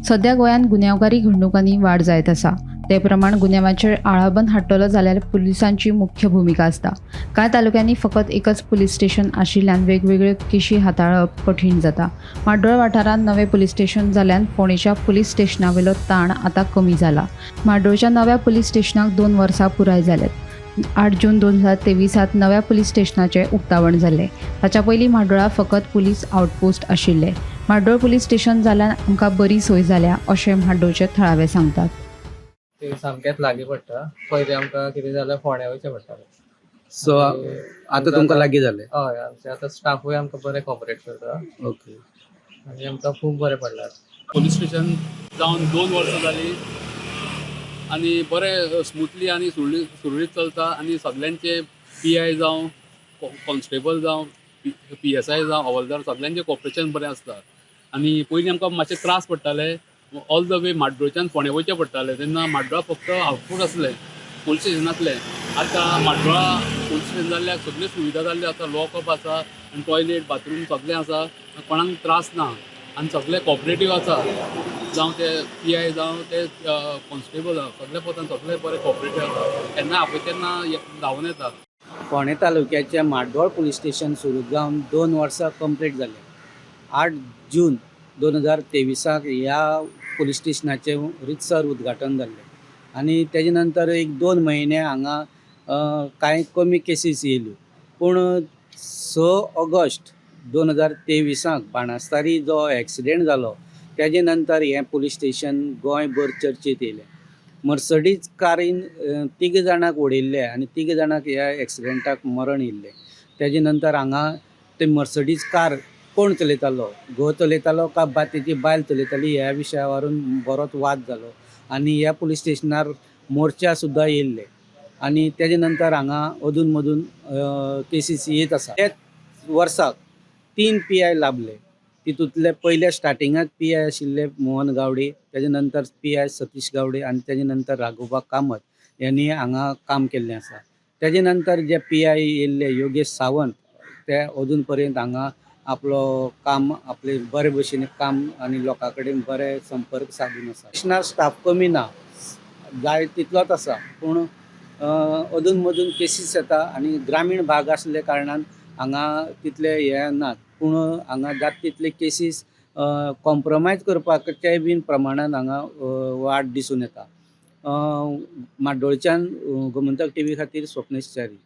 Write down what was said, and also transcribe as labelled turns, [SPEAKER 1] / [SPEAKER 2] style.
[SPEAKER 1] सध्या गोंयांत गुन्यांवकारी घडणुकांनी वाड जायत आसा. ते प्रमाण गुन्यांवाचेर आळाबंद हाडटलो जाल्यार पुलिसांची मुख्य भुमिका आसता. कांय तालुक्यांनी फकत एकच पुलीस स्टेशन आशिल्ल्यान वेगवेगळ्यो केशी हाताळप कठीण जाता. माड्डोळ वाठारांत नवें पुलीस स्टेशन जाल्ल्यान फोंडेच्या पुलीस स्टेशनावेलो ताण आतां कमी जाला. माड्डोळच्या नव्या पुलीस स्टेशनाक 2 वर्सां पुराय जाल्यात. 8 जून 2023 नव्या पुलीस स्टेशनाचें उक्तावण जाल्लें. ताच्या पयलीं माड्डोळा फकत पुलीस आउटपोस्ट आशिल्लें. माड्डोळ पुलीस स्टेशन जाल्ल्यान आमकां बरी सोय जाल्या अशें माड्डोळचे थळावे सांगतात.
[SPEAKER 2] ते सामकेंच लागीं पडटा. पयलीं आमकां कितें जाल्यार फोंड्या वयचें पडटालें.
[SPEAKER 3] सो आतां तुमकां लागीं जालें.
[SPEAKER 2] हय, आमचे आतां स्टाफूय आमकां बरें कॉपरेट करता
[SPEAKER 3] ओके.
[SPEAKER 2] आनी आमकां खूब बरें पडलां.
[SPEAKER 4] पुलीस स्टेशन जावन 2 वर्सां जालीं आनी बरें स्मुथली आनी सुरळीत चलता आनी सगल्यांचे PI जावं कॉन्स्टेबल जावं PSI जावं हवालदार सगल्यांचें कॉपरेशन बरें आसता. आनी पयलीं आमकां मातशे त्रास पडटाले. ऑल द वे माड्डोळच्यान फोंड्या वयचें पडटालें. तेन्ना माड्डोळा फक्त आउटपोस्ट आसलें पुलीस स्टेशनांतलें. आतां माड्डोळा पुलीस स्टेशन जाल्ल्याक सगल्यो सुविधा जाल्ल्यो आसा. लॉकअप आसा आनी टॉयलेट बाथरूम सगळें आसा. कोणाक त्रास ना आनी सगळे कॉपरेटीव आसा. जावं ते PI जावं ते कॉन्स्टेबल सगळे पोतान सगळे बरे कॉपरेटीव आसा. केन्ना आपय तेन्ना धांवून येता.
[SPEAKER 3] फोंडें तालुक्याचें माड्डोळ पुलीस स्टेशन सुरू जावन 2 वर्सां कंप्लीट जाले. 8 जून 2023 ह्या पुलीस स्टेशनाचें रितसर उद्घाटन जाल्लें आनी तेजे नंतर एक 2 म्हयने हांगा कांय कमी केसीस येयल्यो. पूण 6 ऑगस्ट 2023 बाणस्तारी जो एक्सिडेंट जालो तेजे नंतर हें पुलीस स्टेशन गोंयभर चर्चेंत येयलें. मर्सडीज कारीन 3 जाणांक उडयल्ले आनी 3 जाणांक ह्या एक्सिडेंटाक मरण येयल्लें. तेजे नंतर हांगा ते मर्सडीज कार कोण चलयतालो, घोव चलयतालो काय तेजी बायल चलयताली ह्या विशया व्हरून बरोच वाद जालो आनी ह्या पुलीस स्टेशनार मोर्चा सुद्दां येयल्ले आनी तेजे नंतर हांगा अधून मधून केसीस येत आसा. त्याच वर्साक 3 PI लाभले. तितूंतले पयल्या स्टार्टिंगाक PI आशिल्ले मोहन गावडे, तेजे नंतर PI सतीश गावडे आनी तेजे नंतर राघोबा कामत यांनी हांगा काम केल्लें आसा. तेजे नंतर जे PI येयल्ले योगेश सावंत ते अजून पर्यंत हांगा आपलो काम आपले बरे भशेन काम आनी लोकां कडेन बरे संपर्क सादून आसा. स्टेशनार स्टाफ कमी ना, जाय तितलोच आसा. पूण अधून मधून केसीस येता आनी ग्रामीण भाग आसले कारणान हांगा तितले हे नात. पूण हांगा जाता तितले केसीस कॉम्प्रोमायज करपाचे बीन प्रमाणान हांगा वाड दिसून येता. माड्डोळच्यान गोमंतक TV खातीर स्वप्नेश च्यारी.